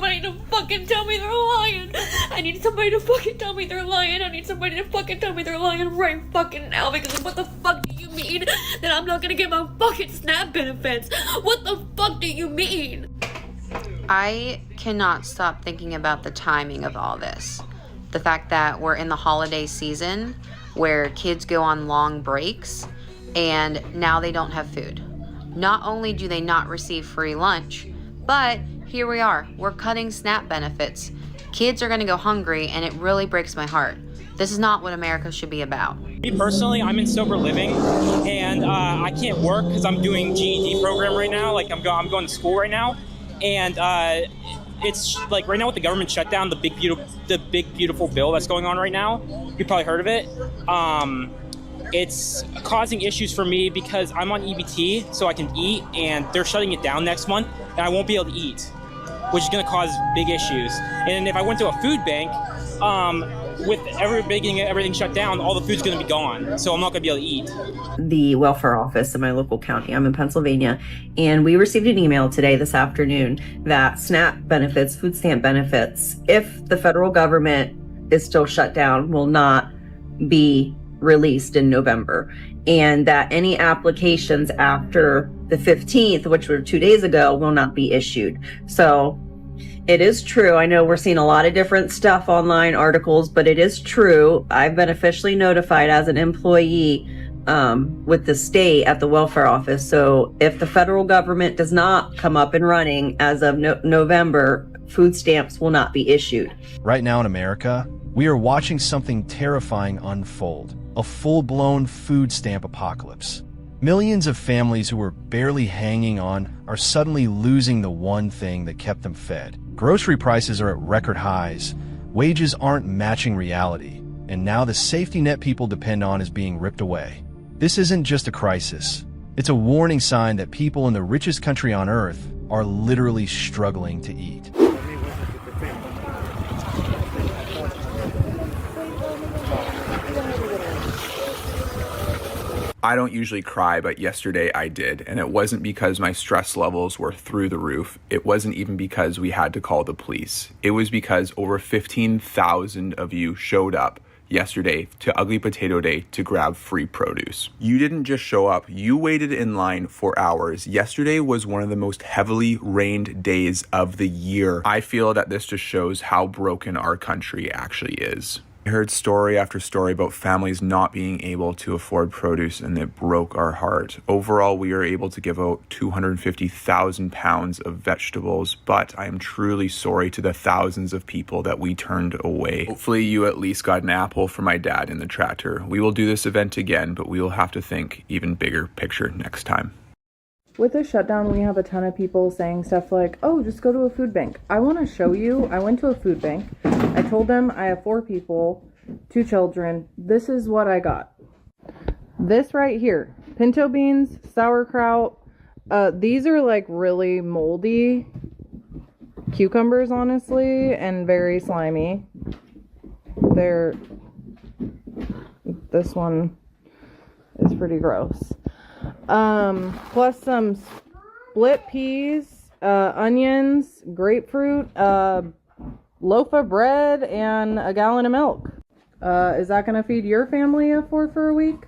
somebody to fucking tell me they're lying. I need somebody to fucking tell me they're lying. I need somebody to fucking tell me they're lying right fucking now, because what the fuck do you mean that I'm not gonna get my fucking SNAP benefits? What the fuck do you mean? I cannot stop thinking about the timing of all this. The fact that we're in the holiday season where kids go on long breaks and now they don't have food. Not only do they not receive free lunch, but here we are, we're cutting SNAP benefits. Kids are gonna go hungry, and it really breaks my heart. This is not what America should be about. Me personally, I'm in sober living, and I can't work because I'm doing GED program right now. Like I'm going to school right now, and it's like right now with the government shutdown, the big beautiful bill that's going on right now. You've probably heard of it. It's causing issues for me because I'm on EBT, so I can eat, and they're shutting it down next month, and I won't be able to eat, which is going to cause big issues. And if I went to a food bank, with everything shut down, all the food's going to be gone, so I'm not going to be able to eat. The welfare office in my local county, I'm in Pennsylvania, and we received an email this afternoon, that SNAP benefits, food stamp benefits, if the federal government is still shut down, will not be released in November, and that any applications after the 15th, which were 2 days ago, will not be issued. So it is true. I know we're seeing a lot of different stuff online, articles, but it is true. I've been officially notified as an employee with the state at the welfare office. So if the federal government does not come up and running as of November, food stamps will not be issued. Right now in America, we are watching something terrifying unfold. A full-blown food stamp apocalypse. Millions of families who were barely hanging on are suddenly losing the one thing that kept them fed. Grocery prices are at record highs, wages aren't matching reality, and now the safety net people depend on is being ripped away. This isn't just a crisis. It's a warning sign that people in the richest country on earth are literally struggling to eat. I don't usually cry, but yesterday I did, and it wasn't because my stress levels were through the roof. It wasn't even because we had to call the police. It was because over 15,000 of you showed up yesterday to Ugly Potato Day to grab free produce. You didn't just show up, you waited in line for hours. Yesterday was one of the most heavily rained days of the year. I feel that this just shows how broken our country actually is. I heard story after story about families not being able to afford produce, and it broke our heart. Overall, we are able to give out 250,000 pounds of vegetables, but I am truly sorry to the thousands of people that we turned away. Hopefully you at least got an apple for my dad in the tractor. We will do this event again, but we will have to think even bigger picture next time. With the shutdown, we have a ton of people saying stuff like, oh, just go to a food bank. I want to show you. I went to a food bank. I told them I have 4 people, 2 children. This is what I got. This right here, pinto beans, sauerkraut. These are like really moldy cucumbers, honestly, and very slimy. This one is pretty gross. Plus some split peas, onions, grapefruit, loaf of bread, and a gallon of milk. Is that going to feed your family of 4 for a week?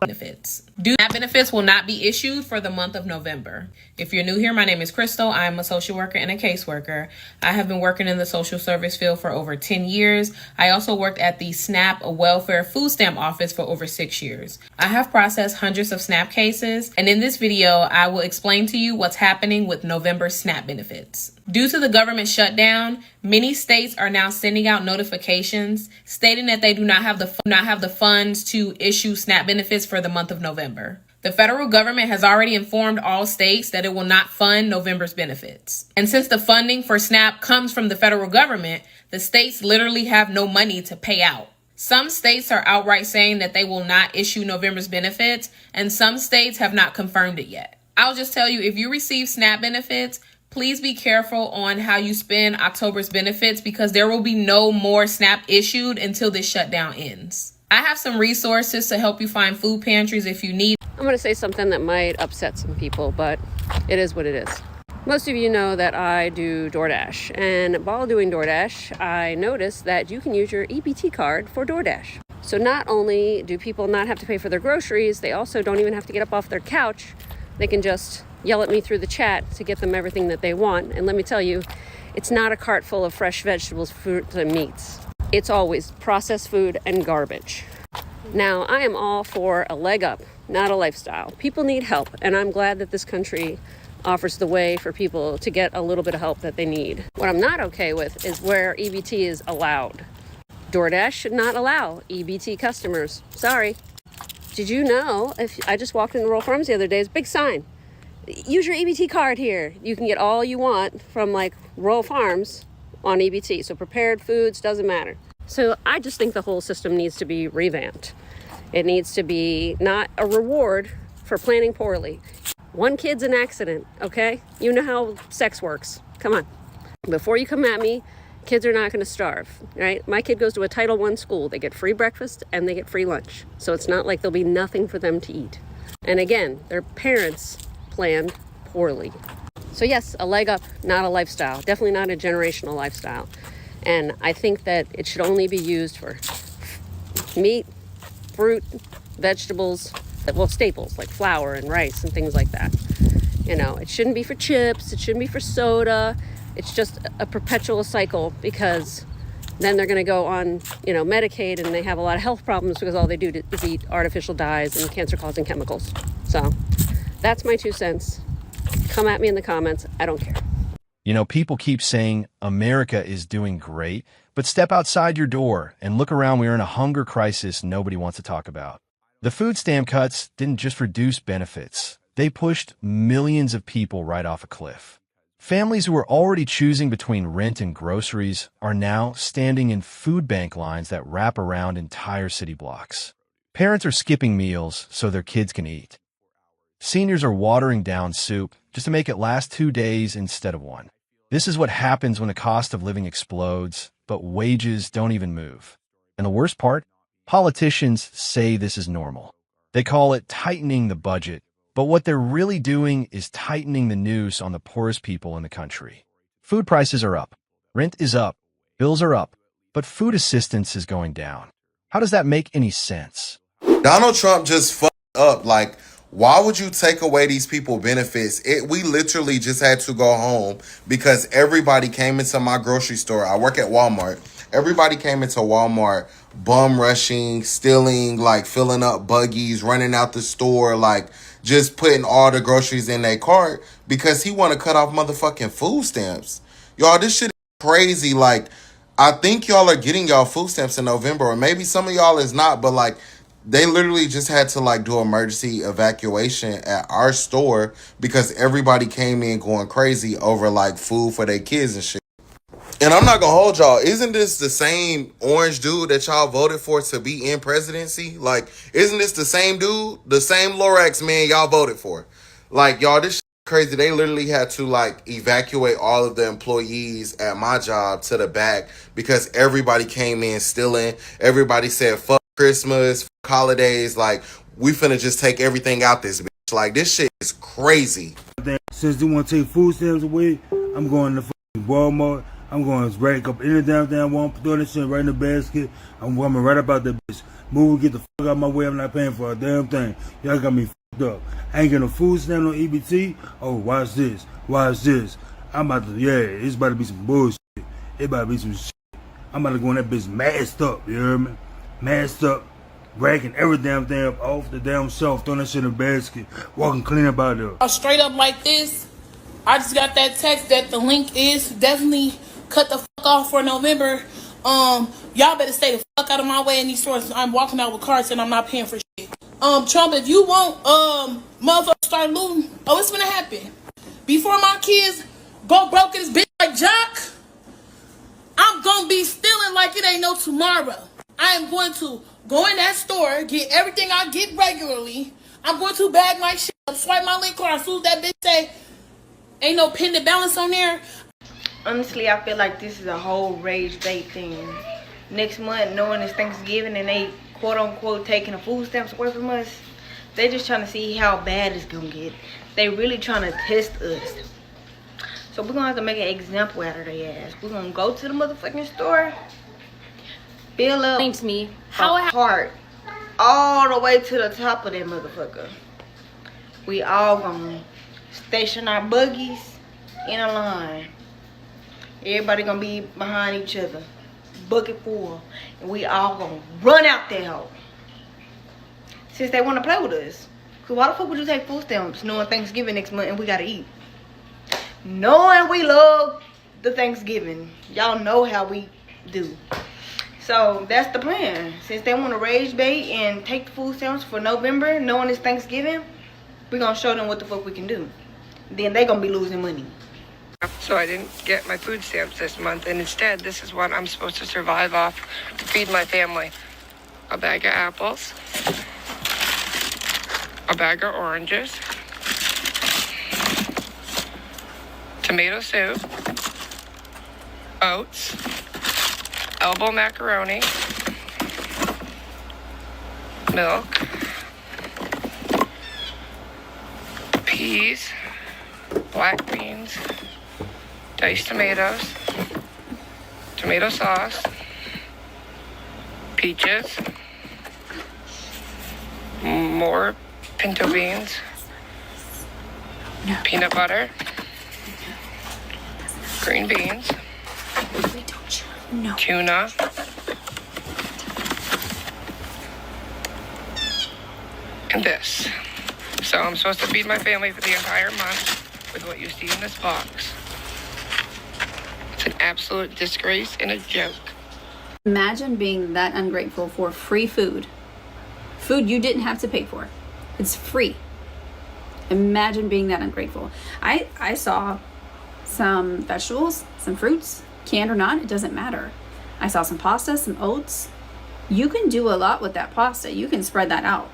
Benefits. SNAP benefits will not be issued for the month of November. If you're new here, my name is Crystal. I am a social worker and a caseworker. I have been working in the social service field for over 10 years. I also worked at the SNAP Welfare Food Stamp Office for over 6 years. I have processed hundreds of SNAP cases, and in this video, I will explain to you what's happening with November SNAP benefits. Due to the government shutdown, many states are now sending out notifications stating that they do not have the funds to issue SNAP benefits for the month of November. The federal government has already informed all states that it will not fund November's benefits. And since the funding for SNAP comes from the federal government, the states literally have no money to pay out. Some states are outright saying that they will not issue November's benefits, and some states have not confirmed it yet. I'll just tell you, if you receive SNAP benefits, please be careful on how you spend October's benefits, because there will be no more SNAP issued until this shutdown ends. I have some resources to help you find food pantries if you need. I'm going to say something that might upset some people, but it is what it is. Most of you know that I do DoorDash, and while doing DoorDash, I noticed that you can use your EBT card for DoorDash. So not only do people not have to pay for their groceries, they also don't even have to get up off their couch. They can just yell at me through the chat to get them everything that they want. And let me tell you, it's not a cart full of fresh vegetables, fruits, and meats. It's always processed food and garbage. Now, I am all for a leg up, not a lifestyle. People need help, and I'm glad that this country offers the way for people to get a little bit of help that they need. What I'm not okay with is where EBT is allowed. DoorDash should not allow EBT customers. Sorry. Did you know, if I just walked into Rural Farms the other day, it's a big sign. Use your EBT card here. You can get all you want from like Rural Farms on EBT. So prepared foods, doesn't matter. So I just think the whole system needs to be revamped. It needs to be not a reward for planning poorly. One kid's an accident, okay? You know how sex works. Come on. Before you come at me, kids are not going to starve, right? My kid goes to a Title I school. They get free breakfast and they get free lunch. So it's not like there'll be nothing for them to eat. And again, their parents planned poorly. So yes, a leg up, not a lifestyle. Definitely not a generational lifestyle. And I think that it should only be used for meat, fruit, vegetables, well, staples like flour and rice and things like that. You know, it shouldn't be for chips. It shouldn't be for soda. It's just a perpetual cycle, because then they're going to go on, you know, Medicaid, and they have a lot of health problems because all they do is eat artificial dyes and cancer-causing chemicals. So that's my 2 cents. Come at me in the comments. I don't care. You know, people keep saying America is doing great, but step outside your door and look around. We're in a hunger crisis nobody wants to talk about. The food stamp cuts didn't just reduce benefits. They pushed millions of people right off a cliff. Families who were already choosing between rent and groceries are now standing in food bank lines that wrap around entire city blocks. Parents are skipping meals so their kids can eat. Seniors are watering down soup just to make it last 2 days instead of 1. This is what happens when the cost of living explodes, but wages don't even move. And the worst part? Politicians say this is normal. They call it tightening the budget, but what they're really doing is tightening the noose on the poorest people in the country. Food prices are up, rent is up, bills are up, but food assistance is going down. How does that make any sense? Donald Trump just fucked up. Like, why would you take away these people benefits? We literally just had to go home because everybody came into my grocery store. I work at Walmart. Everybody came into Walmart bum rushing, stealing, like filling up buggies, running out the store, like just putting all the groceries in their cart because he want to cut off motherfucking food stamps. Y'all, this shit is crazy. Like, I think y'all are getting y'all food stamps in November, or maybe some of y'all is not, but like they literally just had to like do emergency evacuation at our store because everybody came in going crazy over like food for their kids and shit. And I'm not gonna hold y'all. Isn't this the same orange dude that y'all voted for to be in presidency? Like, isn't this the same dude, the same Lorax man y'all voted for? Like, y'all, this shit crazy. They literally had to like evacuate all of the employees at my job to the back because everybody came in stealing. Everybody said fuck Christmas, fuck holidays. Like, we finna just take everything out this bitch. Like, this shit is crazy. Since they want to take food stamps away, I'm going to Walmart. I'm going to rack up any damn Walmart, throw that shit right in the basket. I'm coming right about that bitch. Move, get the fuck out of my way. I'm not paying for a damn thing. Y'all got me fucked up. I ain't getting a food stamp on EBT. Oh, watch this. Watch this. I'm about to, it's about to be some bullshit. It about to be some shit. I'm about to go on that bitch masked up, you hear me? Masked up, racking every damn thing up off the damn shelf, throwing that shit in the basket, walking clean about it. Straight up like this, I just got that text that the link is definitely cut the fuck off for November. Y'all better stay the fuck out of my way in these stores. I'm walking out with carts and I'm not paying for shit. Trump, if you want motherfuckers start looting, it's gonna happen. Before my kids go broke in this bitch like Jock, I'm gonna be stealing like it ain't no tomorrow. I am going to go in that store, get everything I get regularly. I'm going to bag my shit up, swipe my link card. As soon as that bitch say ain't no pending balance on there. Honestly, I feel like this is a whole rage bait thing. Next month, knowing it's Thanksgiving and they quote unquote taking the food stamps away from us, they just trying to see how bad it's gonna get. They really trying to test us. So we're gonna have to make an example out of their ass. We're gonna go to the motherfucking store, fill up Explain to me how a cart all the way to the top of that motherfucker. We all gonna station our buggies in a line. Everybody gonna be behind each other, bucket full, and we all gonna run out that hole. Since they wanna play with us. Cause why the fuck would you take food stamps knowing Thanksgiving next month and we gotta eat? Knowing we love the Thanksgiving. Y'all know how we do. So that's the plan. Since they want to rage bait and take the food stamps for November, knowing it's Thanksgiving, we're gonna show them what the fuck we can do. Then they gonna be losing money. So I didn't get my food stamps this month, and instead this is what I'm supposed to survive off to feed my family. A bag of apples, a bag of oranges, tomato soup, oats, elbow macaroni, milk, peas, black beans, diced tomatoes, tomato sauce, peaches, more pinto beans, peanut butter, green beans, tuna, and this. So I'm supposed to feed my family for the entire month with what you see in this box. It's an absolute disgrace and a joke. Imagine being that ungrateful for free food. Food you didn't have to pay for. It's free. Imagine being that ungrateful. I saw some vegetables, some fruits, canned or not, it doesn't matter. I saw some pasta, some oats. You can do a lot with that pasta. You can spread that out.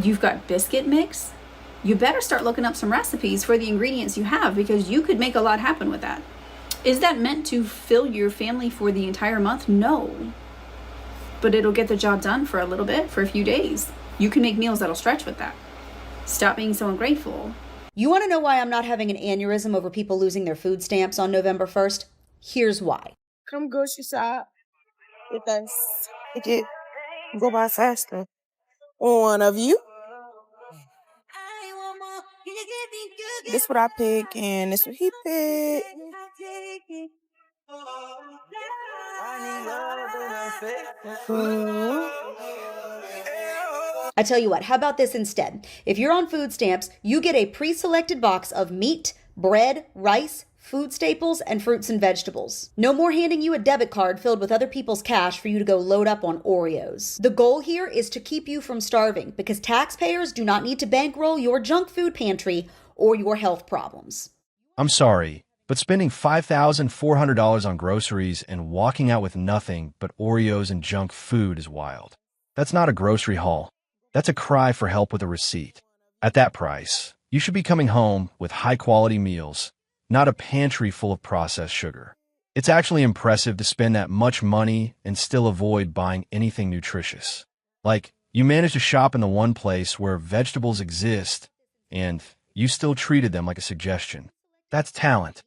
You've got biscuit mix. You better start looking up some recipes for the ingredients you have, because you could make a lot happen with that. Is that meant to fill your family for the entire month? No. But it'll get the job done for a little bit, for a few days. You can make meals that'll stretch with that. Stop being so ungrateful. You want to know why I'm not having an aneurysm over people losing their food stamps on November 1st? Here's why. Come grocery shop with us. Go by faster. One of you. This what I pick, and this what he picked. I tell you what, how about this instead? If you're on food stamps, you get a pre-selected box of meat, bread, rice, food staples, and fruits and vegetables. No more handing you a debit card filled with other people's cash for you to go load up on Oreos. The goal here is to keep you from starving, because taxpayers do not need to bankroll your junk food pantry or your health problems. I'm sorry, but spending $5,400 on groceries and walking out with nothing but Oreos and junk food is wild. That's not a grocery haul. That's a cry for help with a receipt. At that price, you should be coming home with high-quality meals, not a pantry full of processed sugar. It's actually impressive to spend that much money and still avoid buying anything nutritious. Like, you managed to shop in the one place where vegetables exist, and you still treated them like a suggestion. That's talent.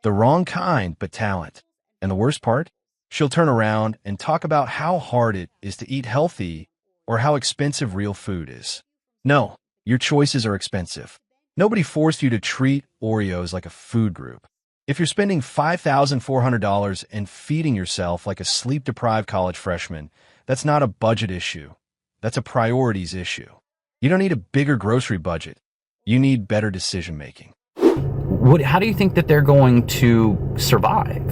The wrong kind, but talent. And the worst part? She'll turn around and talk about how hard it is to eat healthy or how expensive real food is. No, your choices are expensive. Nobody forced you to treat Oreos like a food group. If you're spending $5,400 and feeding yourself like a sleep-deprived college freshman, that's not a budget issue. That's a priorities issue. You don't need a bigger grocery budget. You need better decision-making. How do you think that they're going to survive?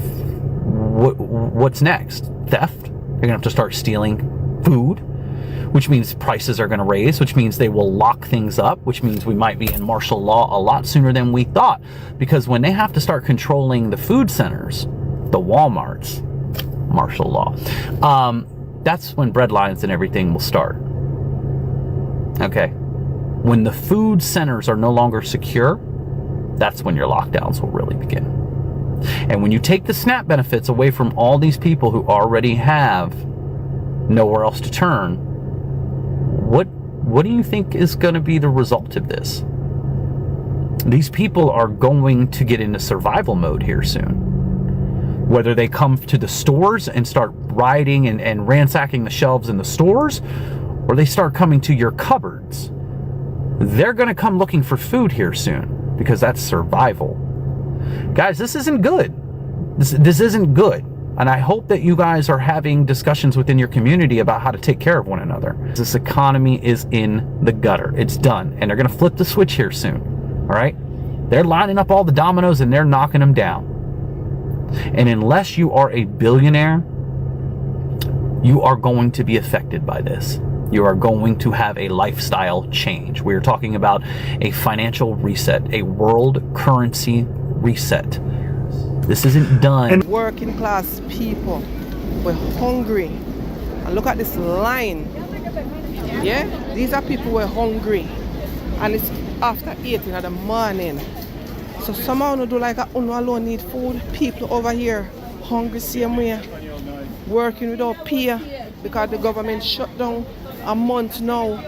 What's next? Theft? They're going to have to start stealing food, which means prices are going to raise, which means they will lock things up, which means we might be in martial law a lot sooner than we thought. Because when they have to start controlling the food centers, the Walmarts, martial law, that's when bread lines and everything will start. Okay. When the food centers are no longer secure, that's when your lockdowns will really begin. And when you take the SNAP benefits away from all these people who already have nowhere else to turn, what do you think is going to be the result of this? These people are going to get into survival mode here soon. Whether they come to the stores and start rioting and ransacking the shelves in the stores, or they start coming to your cupboards, they're going to come looking for food here soon, because that's survival. Guys, this isn't good. This isn't good. And I hope that you guys are having discussions within your community about how to take care of one another. This economy is in the gutter. It's done. And they're going to flip the switch here soon. All right? They're lining up all the dominoes and they're knocking them down. And unless you are a billionaire, you are going to be affected by this. You are going to have a lifestyle change. We're talking about a financial reset, a world currency reset. This isn't done. And working class people were hungry. And look at this line. Yeah? These are people who were hungry. And it's after 8 in the morning. So somehow no do like uno alone need food. People over here hungry same way. Working without pay because the government shut down a month now.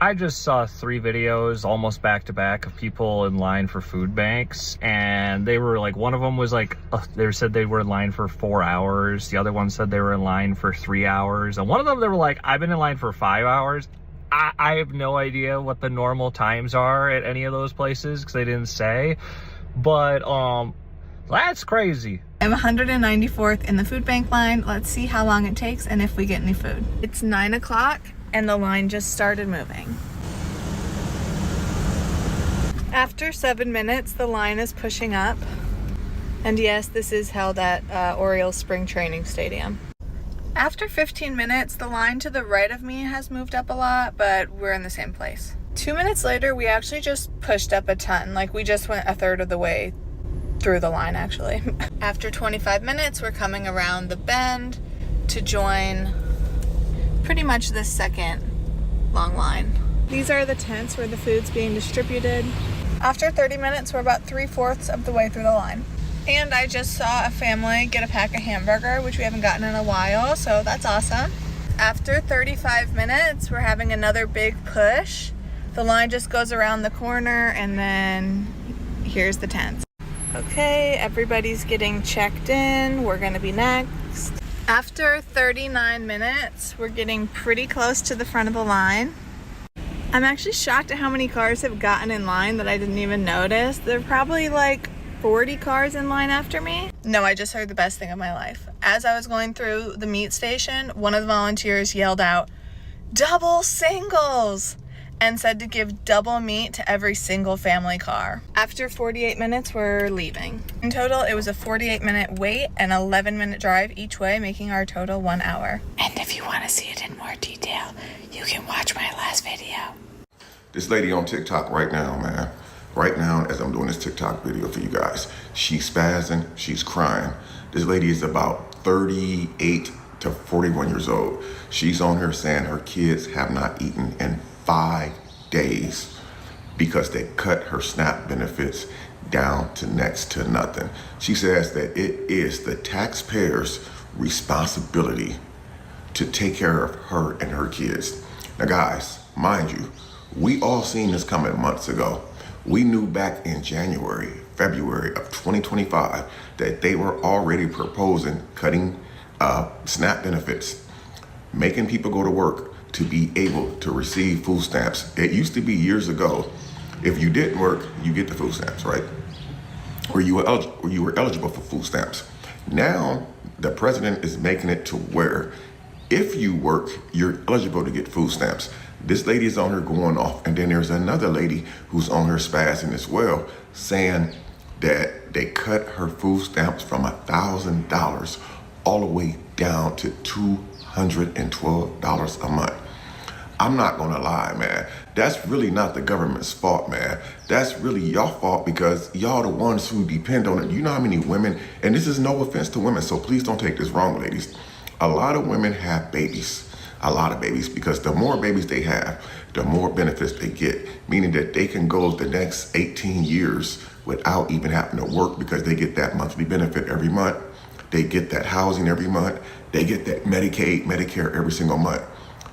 I just saw 3 videos almost back to back of people in line for food banks, and they were like, one of them was like, they said they were in line for 4 hours. The other one said they were in line for 3 hours. And one of them, they were like, I've been in line for 5 hours. I have no idea what the normal times are at any of those places because they didn't say, but that's crazy. I'm 194th in the food bank line. Let's see how long it takes and if we get any food. It's 9 o'clock and the line just started moving. After 7 minutes, the line is pushing up. And yes, this is held at Orioles Spring Training Stadium. After 15 minutes, the line to the right of me has moved up a lot, but we're in the same place. 2 minutes later, we actually just pushed up a ton. Like, we just went a third of the way through the line, actually. After 25 minutes, we're coming around the bend to join pretty much the second long line. These are the tents where the food's being distributed. After 30 minutes, we're about 3/4 of the way through the line. And I just saw a family get a pack of hamburger, which we haven't gotten in a while, so that's awesome. After 35 minutes, we're having another big push. The line just goes around the corner, and then here's the tents. Okay, everybody's getting checked in. We're gonna be next. After 39 minutes, we're getting pretty close to the front of the line. I'm actually shocked at how many cars have gotten in line that I didn't even notice. There are probably like 40 cars in line after me. No, I just heard the best thing of my life. As I was going through the meat station, one of the volunteers yelled out, "Double singles!" and said to give double meat to every single family car. After 48 minutes, we're leaving. In total, it was a 48-minute wait and 11-minute drive each way, making our total 1 hour. And if you want to see it in more detail, you can watch my last video. This lady on TikTok right now, man. Right now, as I'm doing this TikTok video for you guys, she's spazzing, she's crying. This lady is about 38 to 41 years old. She's on here saying her kids have not eaten in 5 days because they cut her SNAP benefits down to next to nothing. She says that it is the taxpayers' responsibility to take care of her and her kids. Now guys, mind you, we all seen this coming months ago. We knew back in January, February of 2025 that they were already proposing cutting SNAP benefits, making people go to work to be able to receive food stamps. It used to be years ago, if you didn't work, you get the food stamps, right? Or you were eligible for food stamps. Now, the president is making it to where if you work, you're eligible to get food stamps. This lady is on her going off, and then there's another lady who's on her spazzing as well, saying that they cut her food stamps from $1,000 all the way down to $212 a month. I'm not gonna lie, man. That's really not the government's fault, man. That's really your fault because y'all the ones who depend on it. You know how many women, and this is no offense to women, so please don't take this wrong, ladies. A lot of women have babies. A lot of babies, because the more babies they have, the more benefits they get, meaning that they can go the next 18 years without even having to work because they get that monthly benefit every month. They get that housing every month. They get that Medicaid, Medicare every single month.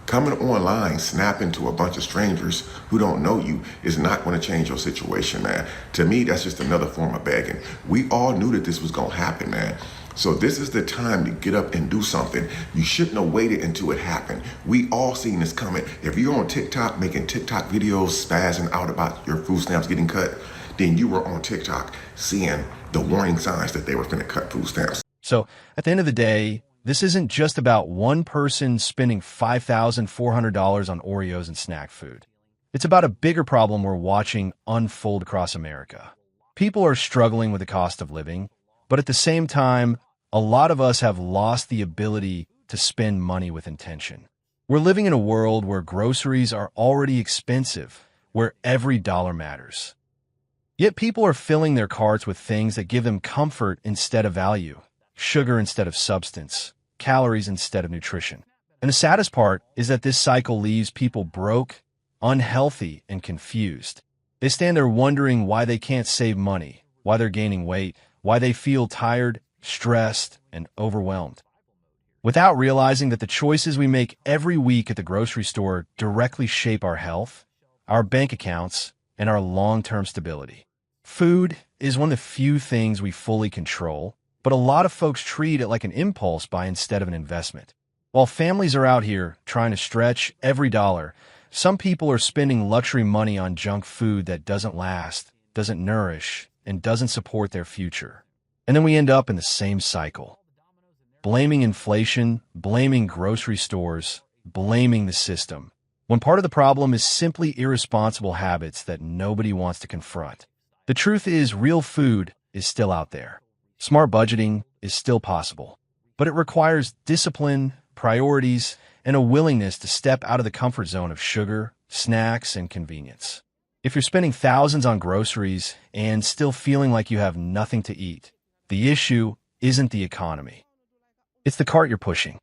Coming online, snapping to a bunch of strangers who don't know you is not going to change your situation, man. To me, that's just another form of begging. We all knew that this was going to happen, man. So this is the time to get up and do something. You shouldn't have waited until it happened. We all seen this coming. If you're on TikTok making TikTok videos spazzing out about your food stamps getting cut, then you were on TikTok seeing the warning signs that they were finna cut food stamps. So at the end of the day, this isn't just about one person spending $5,400 on Oreos and snack food. It's about a bigger problem we're watching unfold across America. People are struggling with the cost of living, but at the same time, a lot of us have lost the ability to spend money with intention. We're living in a world where groceries are already expensive, where every dollar matters. Yet people are filling their carts with things that give them comfort instead of value, sugar instead of substance, calories instead of nutrition. And the saddest part is that this cycle leaves people broke, unhealthy, and confused. They stand there wondering why they can't save money, why they're gaining weight, why they feel tired, stressed, and overwhelmed, without realizing that the choices we make every week at the grocery store directly shape our health, our bank accounts, and our long-term stability. Food is one of the few things we fully control, but a lot of folks treat it like an impulse buy instead of an investment. While families are out here trying to stretch every dollar, some people are spending luxury money on junk food that doesn't last, doesn't nourish, and doesn't support their future. And then we end up in the same cycle. Blaming inflation, blaming grocery stores, blaming the system, when part of the problem is simply irresponsible habits that nobody wants to confront. The truth is, real food is still out there. Smart budgeting is still possible, but it requires discipline, priorities, and a willingness to step out of the comfort zone of sugar, snacks, and convenience. If you're spending thousands on groceries and still feeling like you have nothing to eat, the issue isn't the economy. It's the cart you're pushing.